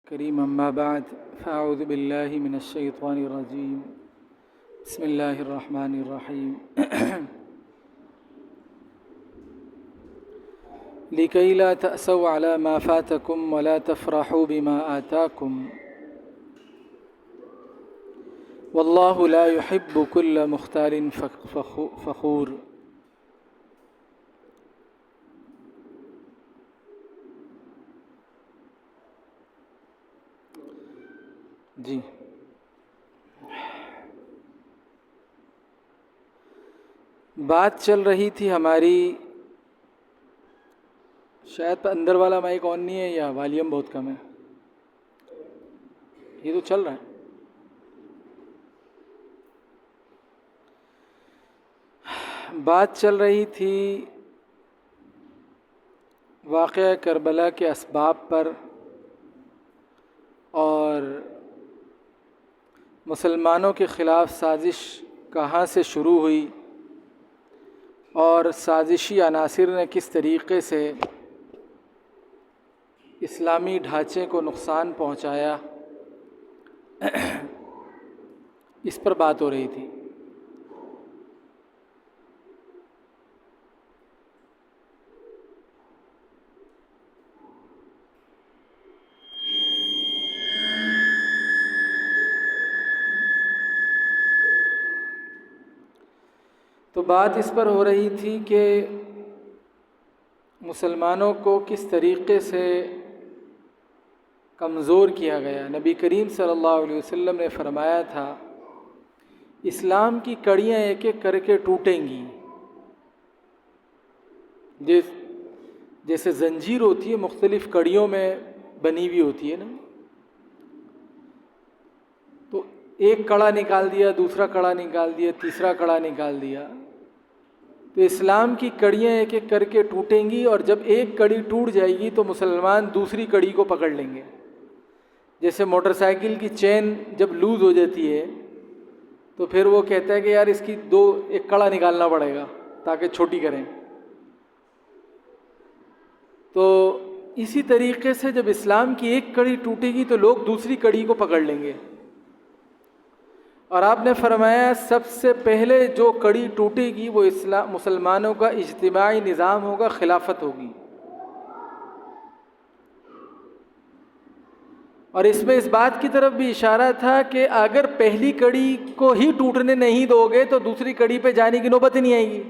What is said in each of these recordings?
کریم اما بعد فاعوذ باللہ من الشیطان الرجیم بسم اللہ الرحمن الرحیم لکی لا تأسوا على ما فاتکم ولا تفرحوا بما آتاکم واللہ لا يحب كل مختال فخور۔ جی بات چل رہی تھی ہماری، شاید اندر والا مائک آن نہیں ہے یا والیوم بہت کم ہے، یہ تو چل رہا ہے۔ بات چل رہی تھی واقعہ کربلا کے اسباب پر اور مسلمانوں کے خلاف سازش کہاں سے شروع ہوئی اور سازشی عناصر نے کس طریقے سے اسلامی ڈھانچے کو نقصان پہنچایا، اس پر بات ہو رہی تھی۔ تو بات اس پر ہو رہی تھی کہ مسلمانوں کو کس طریقے سے کمزور کیا گیا۔ نبی کریم صلی اللہ علیہ وسلم نے فرمایا تھا اسلام کی کڑیاں ایک ایک کر کے ٹوٹیں گی، جیسے زنجیر ہوتی ہے مختلف کڑیوں میں بنی ہوئی ہوتی ہے نا، تو ایک کڑا نکال دیا، دوسرا کڑا نکال دیا، تیسرا کڑا نکال دیا، تو اسلام کی کڑیاں ایک ایک کر کے ٹوٹیں گی، اور جب ایک کڑی ٹوٹ جائے گی تو مسلمان دوسری کڑی کو پکڑ لیں گے۔ جیسے موٹر سائیکل کی چین جب لوز ہو جاتی ہے تو پھر وہ کہتا ہے کہ یار اس کی ایک کڑا نکالنا پڑے گا تاکہ چھوٹی کریں۔ تو اسی طریقے سے جب اسلام کی ایک کڑی ٹوٹے گی تو لوگ دوسری کڑی کو پکڑ لیں گے، اور آپ نے فرمایا سب سے پہلے جو کڑی ٹوٹے گی وہ مسلمانوں کا اجتماعی نظام ہوگا، خلافت ہوگی۔ اور اس میں اس بات کی طرف بھی اشارہ تھا کہ اگر پہلی کڑی کو ہی ٹوٹنے نہیں دو گے تو دوسری کڑی پہ جانے کی نوبت ہی نہیں آئے گی۔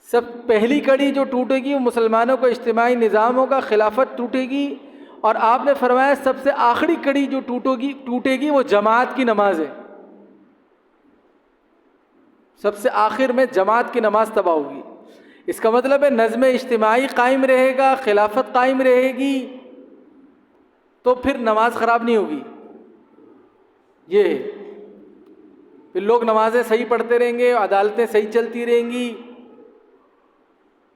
سب پہلی کڑی جو ٹوٹے گی وہ مسلمانوں کا اجتماعی نظام ہوگا، خلافت ٹوٹے گی، اور آپ نے فرمایا سب سے آخری کڑی جو ٹوٹے گی وہ جماعت کی نماز ہے۔ سب سے آخر میں جماعت کی نماز تباہ ہوگی۔ اس کا مطلب ہے نظم اجتماعی قائم رہے گا، خلافت قائم رہے گی، تو پھر نماز خراب نہیں ہوگی۔ یہ ہے، پھر لوگ نمازیں صحیح پڑھتے رہیں گے، عدالتیں صحیح چلتی رہیں گی،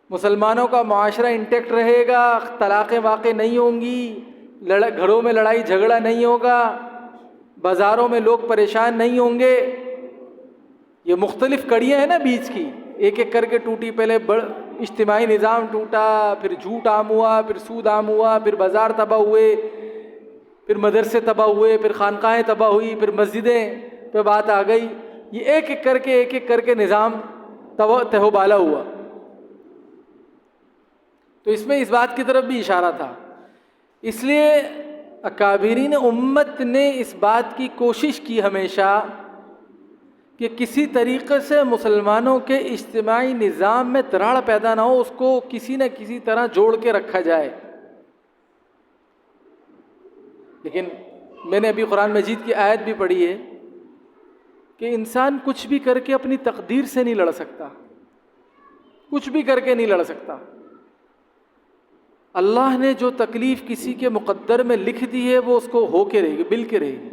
مسلمانوں کا معاشرہ انٹیکٹ رہے گا، طلاقیں واقع نہیں ہوں گی، گھروں میں لڑائی جھگڑا نہیں ہوگا، بازاروں میں لوگ پریشان نہیں ہوں گے۔ یہ مختلف کڑیاں ہیں نا بیچ کی، ایک ایک کر کے ٹوٹی۔ پہلے اجتماعی نظام ٹوٹا، پھر جھوٹ عام ہوا، پھر سود عام ہوا، پھر بازار تباہ ہوئے، پھر مدرسے تباہ ہوئے، پھر خانقاہیں تباہ ہوئی، پھر مسجدیں پہ بات آ گئی۔ یہ ایک ایک کر کے نظام تہو بالا ہوا۔ تو اس میں اس بات کی طرف بھی اشارہ تھا، اس لیے اکابرین امت نے اس بات کی کوشش کی ہمیشہ کہ کسی طریقے سے مسلمانوں کے اجتماعی نظام میں دراڑ پیدا نہ ہو، اس کو کسی نہ کسی طرح جوڑ کے رکھا جائے۔ لیکن میں نے ابھی قرآن مجید کی آیت بھی پڑھی ہے کہ انسان کچھ بھی کر کے اپنی تقدیر سے نہیں لڑ سکتا، کچھ بھی کر کے نہیں لڑ سکتا۔ اللہ نے جو تکلیف کسی کے مقدر میں لکھ دی ہے وہ اس کو ہو کے رہے گی، مل کے رہے گی۔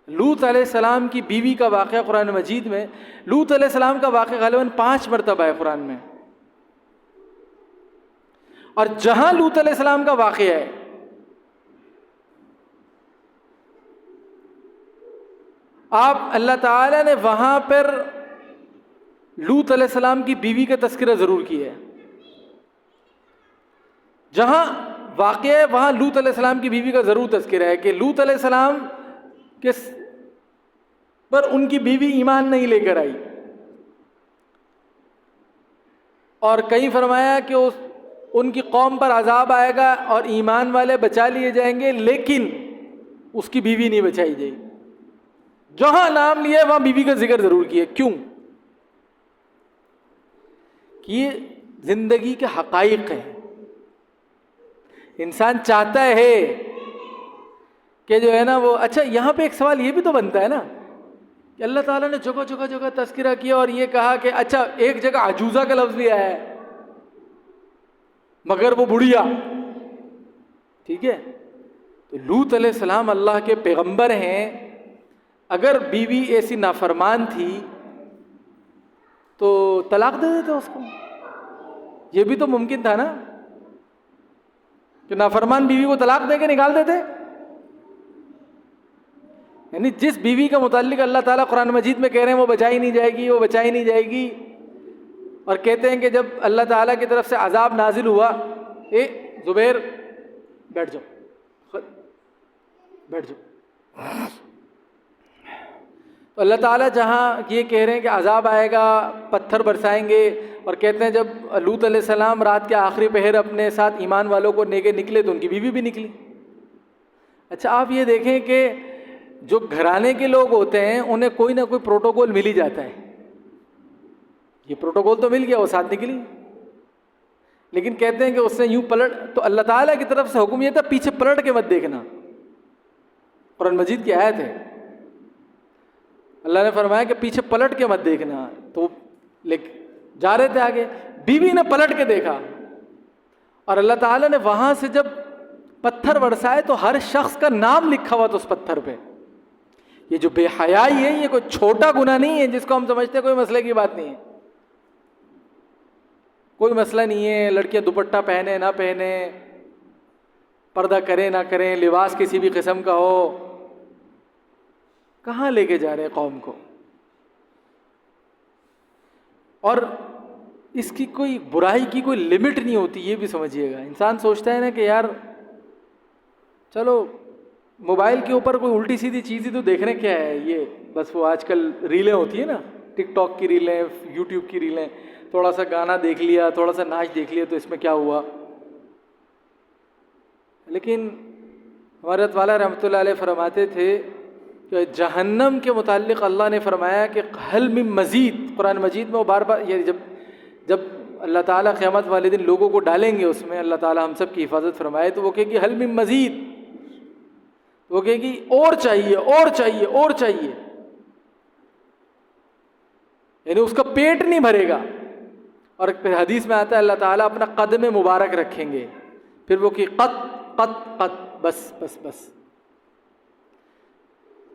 لوط علیہ السلام کی بیوی کا واقعہ قرآن مجید میں، لوط علیہ السلام کا واقعہ غالباً 5 مرتبہ ہے قرآن میں، اور جہاں لوط علیہ السلام کا واقعہ ہے آپ اللہ تعالیٰ نے وہاں پر لوط علیہ السلام کی بیوی کا تذکرہ ضرور کیا ہے، جہاں واقع ہے وہاں لوط علیہ السلام کی بیوی کا ضرور تذکرہ ہے کہ لوط علیہ السلام کے پر ان کی بیوی ایمان نہیں لے کر آئی، اور کہیں فرمایا کہ ان کی قوم پر عذاب آئے گا اور ایمان والے بچا لیے جائیں گے، لیکن اس کی بیوی نہیں بچائی جائے گی۔ جہاں نام لیا ہے وہاں بیوی کا ذکر ضرور کیا۔ کیوں؟ کہ یہ زندگی کے حقائق ہیں۔ انسان چاہتا ہے کہ جو ہے نا وہ، اچھا یہاں پہ ایک سوال یہ بھی تو بنتا ہے نا کہ اللہ تعالیٰ نے جگہ جگہ جگہ تذکرہ کیا اور یہ کہا کہ اچھا ایک جگہ عجوزہ کا لفظ بھی آیا ہے مگر وہ بڑھیا، ٹھیک ہے؟ تو لوط علیہ السلام اللہ کے پیغمبر ہیں، اگر بیوی ایسی نافرمان تھی تو طلاق دے دیتے اس کو، یہ بھی تو ممکن تھا نا کہ نافرمان بیوی کو طلاق دے کے نکال دیتے۔ یعنی جس بیوی کا متعلق اللہ تعالیٰ قرآن مجید میں کہہ رہے ہیں وہ بچائی نہیں جائے گی، وہ بچائی نہیں جائے گی، اور کہتے ہیں کہ جب اللہ تعالیٰ کی طرف سے عذاب نازل ہوا، اے زبیر بیٹھ جاؤ، بیٹھ جاؤ، تو اللہ تعالیٰ جہاں یہ کہہ رہے ہیں کہ عذاب آئے گا، پتھر برسائیں گے، اور کہتے ہیں جب لوط علیہ السلام رات کے آخری پہر اپنے ساتھ ایمان والوں کو لے کے نکلے تو ان کی بیوی بھی نکلی۔ اچھا آپ یہ دیکھیں کہ جو گھرانے کے لوگ ہوتے ہیں انہیں کوئی نہ کوئی پروٹوکول مل ہی جاتا ہے، یہ پروٹوکول تو مل گیا، وہ ساتھ نکلی، لیکن کہتے ہیں کہ اس نے یوں پلٹ، تو اللہ تعالیٰ کی طرف سے حکم یہ تھا پیچھے پلٹ کے مت دیکھنا، قرآن مجید کی آیت ہے، اللہ نے فرمایا کہ پیچھے پلٹ کے مت دیکھنا، تو جا رہے تھے آگے، بیوی نے پلٹ کے دیکھا، اور اللہ تعالیٰ نے وہاں سے جب پتھر برسائے تو ہر شخص کا نام لکھا ہوا تھا اس پتھر پہ۔ یہ جو بے حیائی ہے یہ کوئی چھوٹا گناہ نہیں ہے جس کو ہم سمجھتے ہیں کوئی مسئلے کی بات نہیں ہے، کوئی مسئلہ نہیں ہے، لڑکیاں دوپٹہ پہنے نہ پہنے، پردہ کریں نہ کریں، لباس کسی بھی قسم کا ہو، کہاں لے کے جا رہے ہیں قوم کو؟ اور اس کی کوئی برائی کی کوئی لمٹ نہیں ہوتی، یہ بھی سمجھیے گا۔ انسان سوچتا ہے نا کہ یار چلو موبائل کے اوپر کوئی الٹی سیدھی چیز ہی تو دیکھنے کیا ہے، یہ بس وہ آج کل ریلیں ہوتی ہیں نا، ٹک ٹاک کی ریلیں، یوٹیوب کی ریلیں، تھوڑا سا گانا دیکھ لیا، تھوڑا سا ناچ دیکھ لیا تو اس میں کیا ہوا؟ لیکن ہمارے حضرت والا رحمۃ اللہ علیہ فرماتے تھے کہ جہنم کے متعلق اللہ نے فرمایا کہ حل من مزید، قرآن مجید میں وہ بار بار، یہ جب اللہ تعالیٰ قیامت والے دن لوگوں کو ڈالیں گے اس میں، اللہ تعالیٰ ہم سب کی حفاظت فرمائے، تو وہ کہے گی حل من مزید، وہ کہے گی اور چاہیے اور چاہیے اور چاہیے، یعنی اس کا پیٹ نہیں بھرے گا۔ اور پھر حدیث میں آتا ہے اللہ تعالیٰ اپنا قدم مبارک رکھیں گے، پھر وہ کہ قط قط قط، بس بس بس۔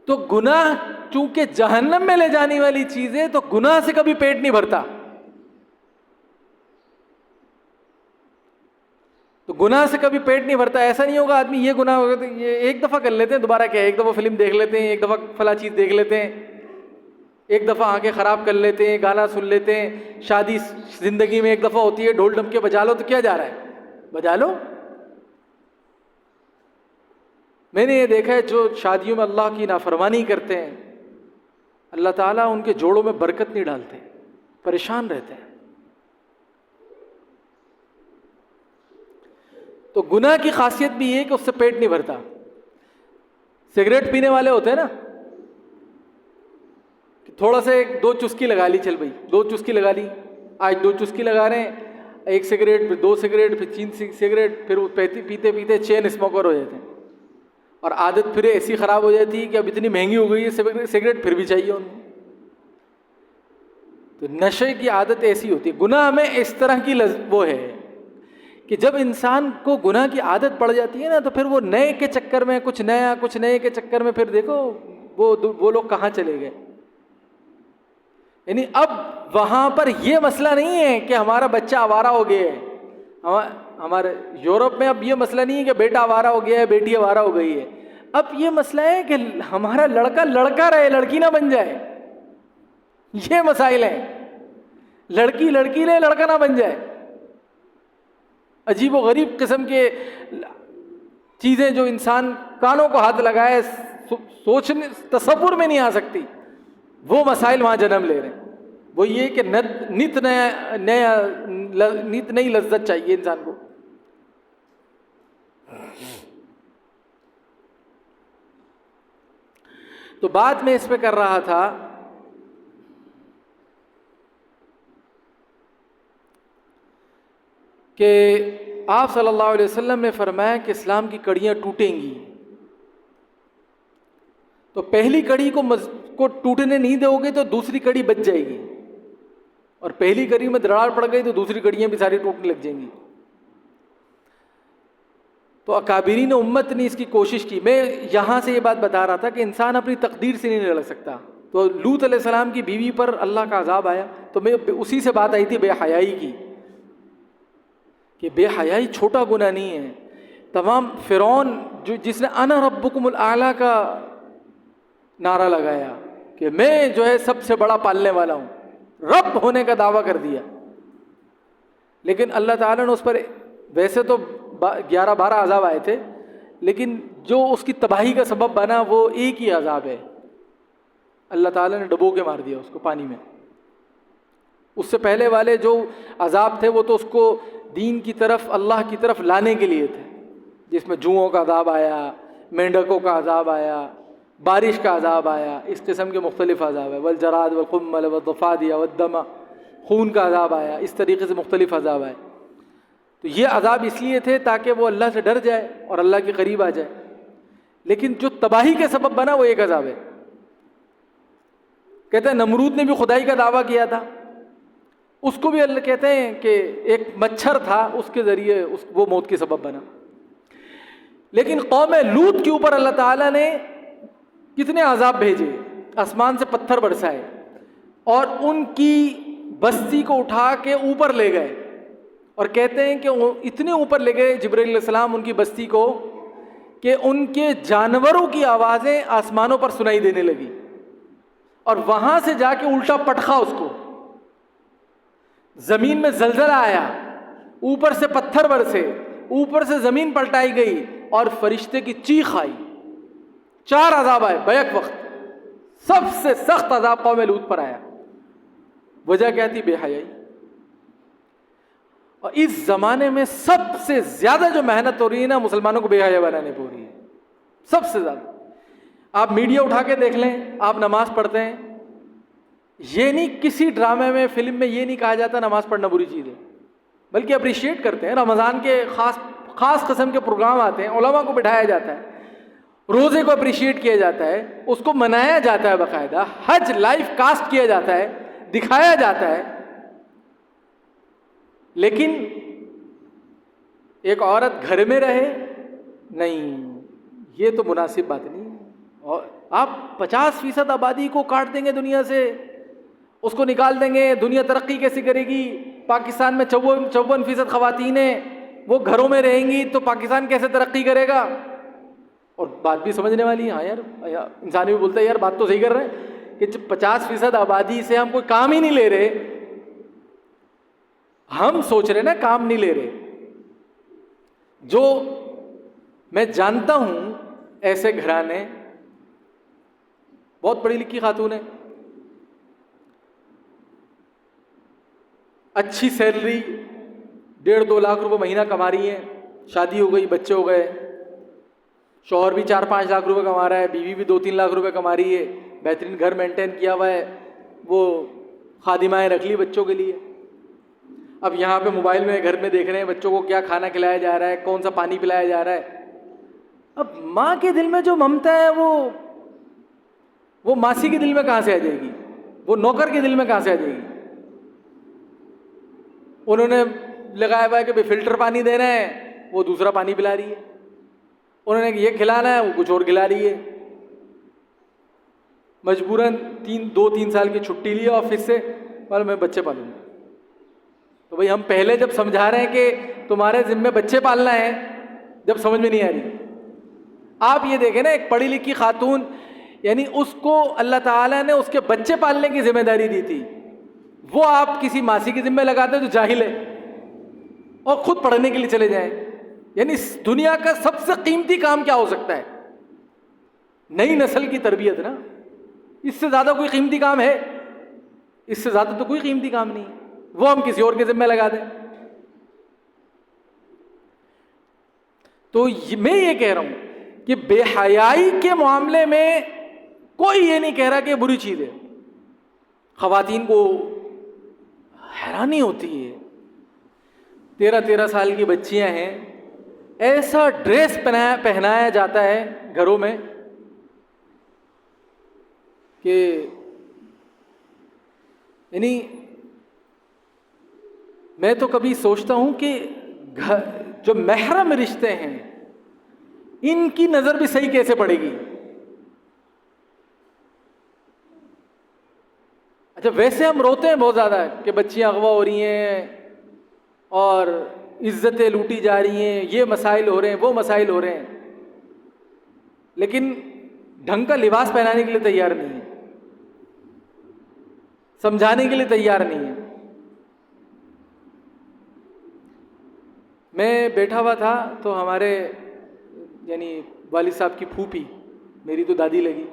تو گناہ چونکہ جہنم میں لے جانے والی چیز ہے تو گناہ سے کبھی پیٹ نہیں بھرتا، تو گناہ سے کبھی پیٹ نہیں بھرتا۔ ایسا نہیں ہوگا آدمی یہ گناہ ہوگا تو یہ ایک دفعہ کر لیتے ہیں، دوبارہ کیا، ایک دفعہ فلم دیکھ لیتے ہیں، ایک دفعہ فلاں چیز دیکھ لیتے ہیں، ایک دفعہ آنکھیں خراب کر لیتے ہیں، گانا سن لیتے ہیں، شادی زندگی میں ایک دفعہ ہوتی ہے، ڈھول ڈھمکے بجا لو تو کیا جا رہا ہے، بجا لو۔ میں نے یہ دیکھا ہے جو شادیوں میں اللہ کی نافرمانی کرتے ہیں اللہ تعالیٰ ان کے جوڑوں میں برکت نہیں ڈالتے، پریشان رہتے ہیں۔ تو گناہ کی خاصیت بھی یہ ہے کہ اس سے پیٹ نہیں بھرتا۔ سگریٹ پینے والے ہوتے ہیں نا، تھوڑا سا ایک دو چسکی لگا لی، چل بھائی دو چسکی لگا لی، آج دو چسکی لگا رہے ہیں، ایک سگریٹ پھر دو سگریٹ پھر تین سگریٹ، پھر وہ پیتے پیتے چین اسموکر ہو جاتے ہیں، اور عادت پھر ایسی خراب ہو جاتی ہے کہ اب اتنی مہنگی ہو گئی ہے سگریٹ پھر بھی چاہیے انہیں۔ تو نشے کی عادت ایسی ہوتی ہے، گناہ میں اس طرح کی وہ ہے کہ جب انسان کو گناہ کی عادت پڑ جاتی ہے نا تو پھر وہ نئے کے چکر میں کچھ نیا، کچھ نئے کے چکر میں پھر دیکھو وہ لوگ کہاں چلے گئے۔ یعنی اب وہاں پر یہ مسئلہ نہیں ہے کہ ہمارا بچہ آوارہ ہو گیا ہے، ہمارے یورپ میں اب یہ مسئلہ نہیں ہے کہ بیٹا آوارہ ہو گیا ہے، بیٹی آوارہ ہو گئی ہے، اب یہ مسئلہ ہے کہ ہمارا لڑکا لڑکا رہے، لڑکی نہ بن جائے، یہ مسائل ہیں، لڑکی لڑکی رہے، لڑکا نہ بن جائے۔ عجیب و غریب قسم کے چیزیں جو انسان کانوں کو ہاتھ لگائے سوچنے تصور میں نہیں آ سکتی، وہ مسائل وہاں جنم لے رہے ہیں۔ وہ یہ کہ نت نئی لذت چاہیے انسان کو۔ تو بات میں اس پہ کر رہا تھا کہ آپ صلی اللہ علیہ وسلم نے فرمایا کہ اسلام کی کڑیاں ٹوٹیں گی، تو پہلی کڑی کو ٹوٹنے نہیں دو گے تو دوسری کڑی بچ جائے گی، اور پہلی کڑی میں دراڑ پڑ گئی تو دوسری کڑیاں بھی ساری ٹوٹنے لگ جائیں گی۔ تو اکابرین امت نے اس کی کوشش کی۔ میں یہاں سے یہ بات بتا رہا تھا کہ انسان اپنی تقدیر سے نہیں لڑ سکتا۔ تو لوط علیہ السلام کی بیوی پر اللہ کا عذاب آیا، تو میں اسی سے بات آئی تھی بے حیائی کی، کہ بے حیائی چھوٹا گناہ نہیں ہے۔ تمام فرعون جس نے انا ربکم الاعلیٰ کا نعرہ لگایا کہ میں جو ہے سب سے بڑا پالنے والا ہوں، رب ہونے کا دعویٰ کر دیا، لیکن اللہ تعالیٰ نے اس پر ویسے تو 11-12 عذاب آئے تھے، لیکن جو اس کی تباہی کا سبب بنا وہ ایک ہی عذاب ہے، اللہ تعالیٰ نے ڈبو کے مار دیا اس کو پانی میں۔ اس سے پہلے والے جو عذاب تھے وہ تو اس کو دین کی طرف، اللہ کی طرف لانے کے لیے تھے، جس میں جوؤں کا عذاب آیا، مینڈکوں کا عذاب آیا، بارش کا عذاب آیا، اس قسم کے مختلف عذاب ہے، والجراد والقمل والضفادع والدم، خون کا عذاب آیا، اس طریقے سے مختلف عذاب آئے۔ تو یہ عذاب اس لیے تھے تاکہ وہ اللہ سے ڈر جائے اور اللہ کے قریب آ جائے، لیکن جو تباہی کے سبب بنا وہ ایک عذاب ہے۔ کہتے ہیں نمرود نے بھی خدائی کا دعویٰ کیا تھا، اس کو بھی اللہ کہتے ہیں کہ ایک مچھر تھا، اس کے ذریعے وہ موت کے سبب بنا۔ لیکن قوم لوط کے اوپر اللہ تعالیٰ نے کتنے عذاب بھیجے، آسمان سے پتھر برسائے اور ان کی بستی کو اٹھا کے اوپر لے گئے، اور کہتے ہیں کہ اتنے اوپر لے گئے جبرائیل علیہ السلام ان کی بستی کو کہ ان کے جانوروں کی آوازیں آسمانوں پر سنائی دینے لگی، اور وہاں سے جا کے الٹا پٹخا اس کو، زمین میں زلزلہ آیا، اوپر سے پتھر برسے، اوپر سے زمین پلٹائی گئی اور فرشتے کی چیخ آئی، 4 عذاب آئے بیک وقت۔ سب سے سخت عذاب قوم لوط پر آیا، وجہ کیا تھی؟ بے حیائی۔ اور اس زمانے میں سب سے زیادہ جو محنت ہو رہی ہے نا مسلمانوں کو بے حیا بنانے پہ ہو رہی ہے، سب سے زیادہ۔ آپ میڈیا اٹھا کے دیکھ لیں، آپ نماز پڑھتے ہیں، یہ نہیں کسی ڈرامے میں فلم میں یہ نہیں کہا جاتا نماز پڑھنا بری چیز ہے، بلکہ اپریشیٹ کرتے ہیں۔ رمضان کے خاص قسم کے پروگرام آتے ہیں، علماء کو بٹھایا جاتا ہے، روزے کو اپریشیٹ کیا جاتا ہے، اس کو منایا جاتا ہے، باقاعدہ حج لائیو کاسٹ کیا جاتا ہے، دکھایا جاتا ہے۔ لیکن ایک عورت گھر میں رہے نہیں، یہ تو مناسب بات نہیں ہے۔ اور آپ 50% آبادی کو کاٹ دیں گے دنیا سے، اس کو نکال دیں گے، دنیا ترقی کیسے کرے گی؟ پاکستان میں 54% خواتین ہیں، وہ گھروں میں رہیں گی تو پاکستان کیسے ترقی کرے گا؟ اور بات بھی سمجھنے والی ہے، ہاں یار انسان بھی بولتا ہے یار بات تو صحیح کر رہے ہیں کہ 50% آبادی سے ہم کوئی کام ہی نہیں لے رہے، ہم سوچ رہے نا کام نہیں لے رہے۔ جو میں جانتا ہوں ایسے گھرانے، بہت پڑھی لکھی خاتون ہے، اچھی سیلری 1.5-2 لاکھ روپے مہینہ کما رہی ہیں، شادی ہو گئی، بچے ہو گئے، شوہر بھی 4-5 لاکھ روپے کما رہا ہے، بیوی بھی 2-3 لاکھ روپے کما رہی ہے، بہترین گھر مینٹین کیا ہوا ہے، وہ خادمائیں رکھ لی بچوں کے لیے۔ اب یہاں پہ موبائل میں گھر میں دیکھ رہے ہیں بچوں کو کیا کھانا کھلایا جا رہا ہے، کون سا پانی پلایا جا رہا ہے۔ اب ماں کے دل میں جو ممتا ہے وہ ماسی کے دل میں کہاں سے آ جائے گی؟ وہ نوکر کے دل میں کہاں سے آ جائے گی؟ انہوں نے لگایا ہوا ہے کہ فلٹر پانی دینا ہے، وہ دوسرا پانی پلا رہی ہے، انہوں نے یہ کھلانا ہے، وہ کچھ اور کھلا رہی ہے۔ مجبوراً 2-3 سال کی چھٹی لی آفس سے، اور میں بچے پالوں گا۔ تو بھائی ہم پہلے جب سمجھا رہے ہیں کہ تمہارے ذمہ بچے پالنا ہے، جب سمجھ میں نہیں آ رہی۔ آپ یہ دیکھیں نا، ایک پڑھی لکھی خاتون، یعنی اس کو اللہ تعالیٰ نے اس کے بچے پالنے کی ذمہ داری دی تھی، وہ آپ کسی ماسی کی ذمہ لگاتے تو جاہل ہے۔ اور خود پڑھنے کے لیے چلے جائیں. یعنی اس دنیا کا سب سے قیمتی کام کیا ہو سکتا ہے؟ نئی نسل کی تربیت نا. اس سے زیادہ کوئی قیمتی کام ہے؟ اس سے زیادہ تو کوئی قیمتی کام نہیں ہے. وہ ہم کسی اور کے ذمہ لگا دیں. تو میں یہ کہہ رہا ہوں کہ بے حیائی کے معاملے میں کوئی یہ نہیں کہہ رہا کہ بری چیز ہے. خواتین کو حیرانی ہوتی ہے، 13 سال کی بچیاں ہیں، ایسا ڈریس پہنایا جاتا ہے گھروں میں کہ یعنی میں تو کبھی سوچتا ہوں کہ جو محرم رشتے ہیں ان کی نظر بھی صحیح کیسے پڑے گی. اچھا ویسے ہم روتے ہیں بہت زیادہ کہ بچیاں اغوا ہو رہی ہیں اور عزتیں لوٹی جا رہی ہیں، یہ مسائل ہو رہے ہیں، وہ مسائل ہو رہے ہیں، لیکن ڈھنگ کا لباس پہنانے کے لیے تیار نہیں ہے، سمجھانے کے لیے تیار نہیں ہے. میں بیٹھا ہوا تھا تو ہمارے یعنی والد صاحب کی پھوپھی، میری تو دادی لگی،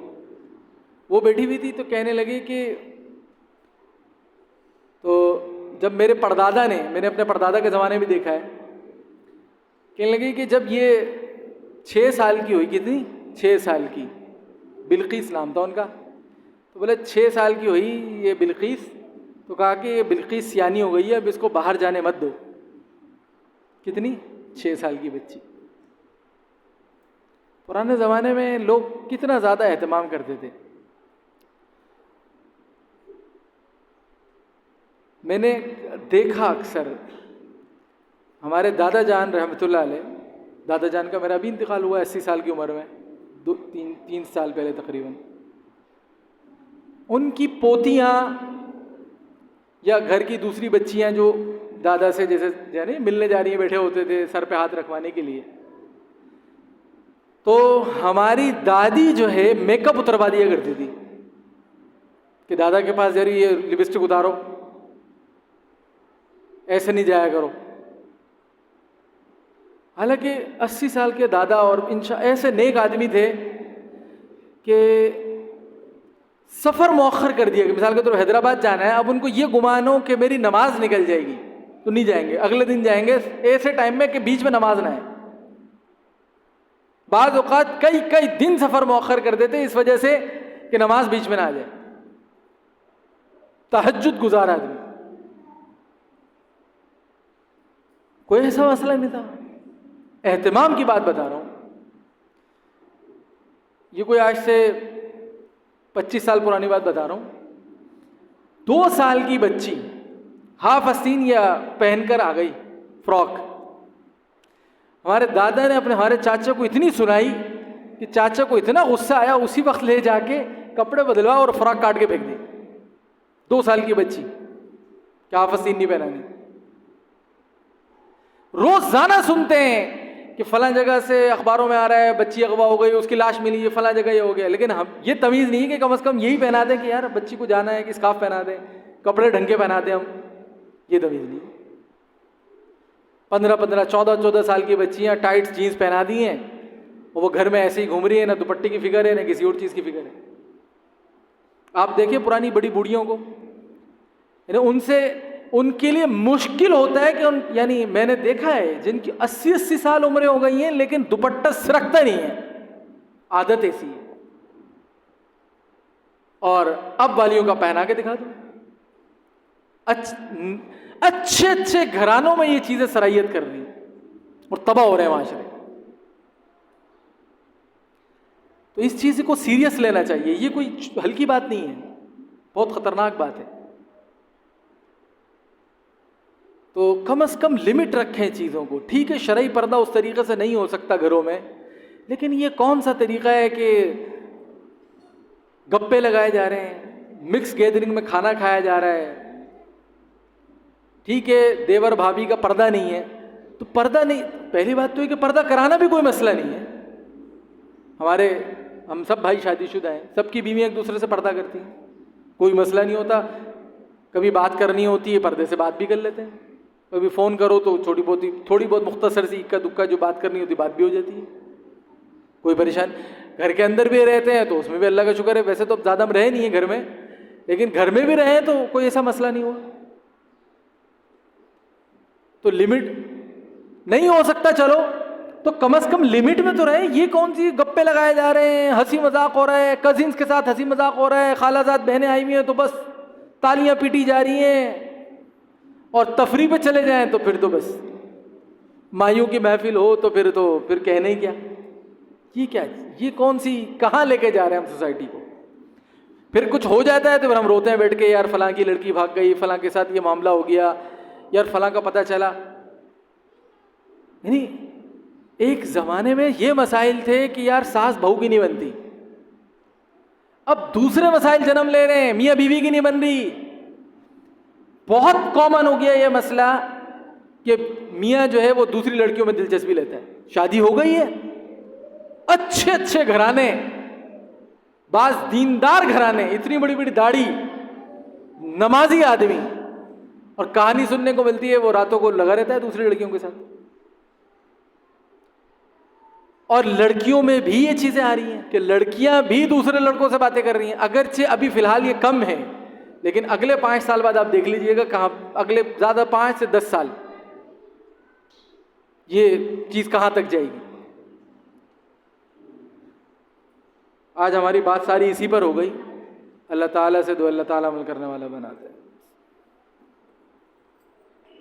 وہ بیٹھی ہوئی تھی تو کہنے لگی کہ تو جب میرے پردادا نے، میں نے اپنے پردادا کے زمانے میں دیکھا ہے، کہنے لگی کہ جب یہ 6 سال کی ہوئی، کتنی 6 سال کی، بلقیس نام تھا ان کا، تو بولے 6 سال کی ہوئی یہ بلقیس، تو کہا کہ یہ بلقیس سیانی ہو گئی ہے، اب اس کو باہر جانے مت دو. کتنی 6 سال کی بچی. پرانے زمانے میں لوگ کتنا زیادہ اہتمام کرتے تھے. میں نے دیکھا اکثر ہمارے دادا جان رحمۃ اللہ علیہ، دادا جان کا میرا ابھی انتقال ہوا 80 سال کی عمر میں، 3 سال پہلے تقریباً. ان کی پوتیاں یا گھر کی دوسری بچیاں جو دادا سے جیسے یعنی ملنے جا رہی ہیں، بیٹھے ہوتے تھے سر پہ ہاتھ رکھوانے کے لیے، تو ہماری دادی جو ہے میک اپ اتروا دیا کرتی تھی کہ دادا کے پاس ذرا یہ لپسٹک اتارو، ایسے نہیں جایا کرو. حالانکہ 80 سال کے دادا اور ایسے نیک آدمی تھے کہ سفر مؤخر کر دیا کہ مثال کے طور پر حیدرآباد جانا ہے، اب ان کو یہ گمان ہو کہ میری نماز نکل جائے گی تو نہیں جائیں گے، اگلے دن جائیں گے ایسے ٹائم میں کہ بیچ میں نماز نہ ہے. بعض اوقات کئی دن سفر مؤخر کر دیتے اس وجہ سے کہ نماز بیچ میں نہ آ جائے. تہجد گزار آدمی، کوئی ایسا مسئلہ نہیں تھا. اہتمام کی بات بتا رہا ہوں، یہ کوئی آج سے 25 سال پرانی بات بتا رہا ہوں. 2 سال کی بچی ہاف آستین یا پہن کر آ گئی فراک. ہمارے دادا نے ہمارے چاچا کو اتنی سنائی کہ چاچا کو اتنا غصہ آیا، اسی وقت لے جا کے کپڑے بدلوا اور فراک کاٹ کے پھینک دی. 2 سال کی بچی کہ ہاف آستین نہیں پہنانی. روزانہ سنتے ہیں کہ فلاں جگہ سے اخباروں میں آ رہا ہے بچی اغوا ہو گئی، اس کی لاش ملی ہے، فلاں جگہ یہ ہو گیا، لیکن ہم یہ تمیز نہیں کہ کم از کم یہی پہنا دیں کہ یار بچی کو جانا ہے کہ اسکارف پہنا دیں، کپڑے ڈھنگ کے پہنا دیں. ہم یہ تمیز نہیں. 15 14 سال کی بچیاں ٹائٹ جینس پہنا دی ہیں اور وہ گھر میں ایسے ہی گھوم رہی ہیں، نہ دوپٹے کی فکر ہے نہ کسی اور چیز کی فکر ہے. آپ دیکھیں پرانی بڑی بوڑھیوں کو، یعنی ان کے لیے مشکل ہوتا ہے کہ یعنی میں نے دیکھا ہے جن کی 80 سال عمریں ہو گئی ہیں لیکن دوپٹہ سرکتا نہیں ہے، عادت ایسی ہے. اور اب والیوں کا پہنا کے دکھا دو. اچھے گھرانوں میں یہ چیزیں سرائیت کر رہی اور تباہ ہو رہے ہیں معاشرے. تو اس چیز کو سیریس لینا چاہیے، یہ کوئی ہلکی بات نہیں ہے، بہت خطرناک بات ہے. تو کم از کم لمٹ رکھیں چیزوں کو. ٹھیک ہے شرعی پردہ اس طریقے سے نہیں ہو سکتا گھروں میں، لیکن یہ کون سا طریقہ ہے کہ گپے لگائے جا رہے ہیں، مکس گیدرنگ میں کھانا کھایا جا رہا ہے. ٹھیک ہے دیور بھابھی کا پردہ نہیں ہے تو پردہ نہیں، پہلی بات تو یہ کہ پردہ کرانا بھی کوئی مسئلہ نہیں ہے. ہم سب بھائی شادی شدہ ہیں، سب کی بیویاں ایک دوسرے سے پردہ کرتی ہیں، کوئی مسئلہ نہیں ہوتا. کبھی بات کرنی ہوتی ہے پردے سے بات بھی کر لیتے ہیں. کبھی فون کرو تو تھوڑی بہت مختصر سی اکا دکا جو بات کرنی ہوتی بات بھی ہو جاتی ہے، کوئی پریشان. گھر کے اندر بھی رہتے ہیں تو اس میں بھی اللہ کا شکر ہے، ویسے تو اب زیادہ ہم رہے نہیں ہیں گھر میں، لیکن گھر میں بھی رہیں تو کوئی ایسا مسئلہ نہیں ہوا. تو لمٹ نہیں ہو سکتا چلو تو کم از کم لمٹ میں تو رہے. یہ کون سی گپے لگائے جا رہے ہیں، ہنسی مذاق ہو رہا ہے، کزنس کے ساتھ ہنسی مذاق ہو رہا ہے، خالہ زاد بہنیں آئی ہوئی ہیں تو بس تالیاں پیٹی جا رہی ہیں، اور تفریح پہ چلے جائیں تو پھر تو بس مائیوں کی محفل ہو تو پھر کہنے ہی کیا. یہ کون سی کہاں لے کے جا رہے ہیں ہم سوسائٹی کو. پھر کچھ ہو جاتا ہے تو پھر ہم روتے ہیں بیٹھ کے، یار فلاں کی لڑکی بھاگ گئی، فلاں کے ساتھ یہ معاملہ ہو گیا، یار فلاں کا پتہ چلا. یعنی ایک زمانے میں یہ مسائل تھے کہ یار ساس بہو کی نہیں بنتی، اب دوسرے مسائل جنم لے رہے ہیں، میاں بیوی کی نہیں بن رہی. بہت کامن ہو گیا یہ مسئلہ کہ میاں جو ہے وہ دوسری لڑکیوں میں دلچسپی لیتا ہے. شادی ہو گئی ہے، اچھے اچھے گھرانے، بعض دیندار گھرانے، اتنی بڑی بڑی داڑھی، نمازی آدمی، اور کہانی سننے کو ملتی ہے وہ راتوں کو لگا رہتا ہے دوسری لڑکیوں کے ساتھ. اور لڑکیوں میں بھی یہ چیزیں آ رہی ہیں کہ لڑکیاں بھی دوسرے لڑکوں سے باتیں کر رہی ہیں. اگرچہ ابھی فی الحال یہ کم ہے، لیکن اگلے 5 سال بعد آپ دیکھ لیجئے گا کہاں، اگلے زیادہ 5 سے 10 سال یہ چیز کہاں تک جائے گی. آج ہماری بات ساری اسی پر ہو گئی. اللہ تعالیٰ سے دعا، اللہ تعالیٰ عمل کرنے والا بناتے ہیں.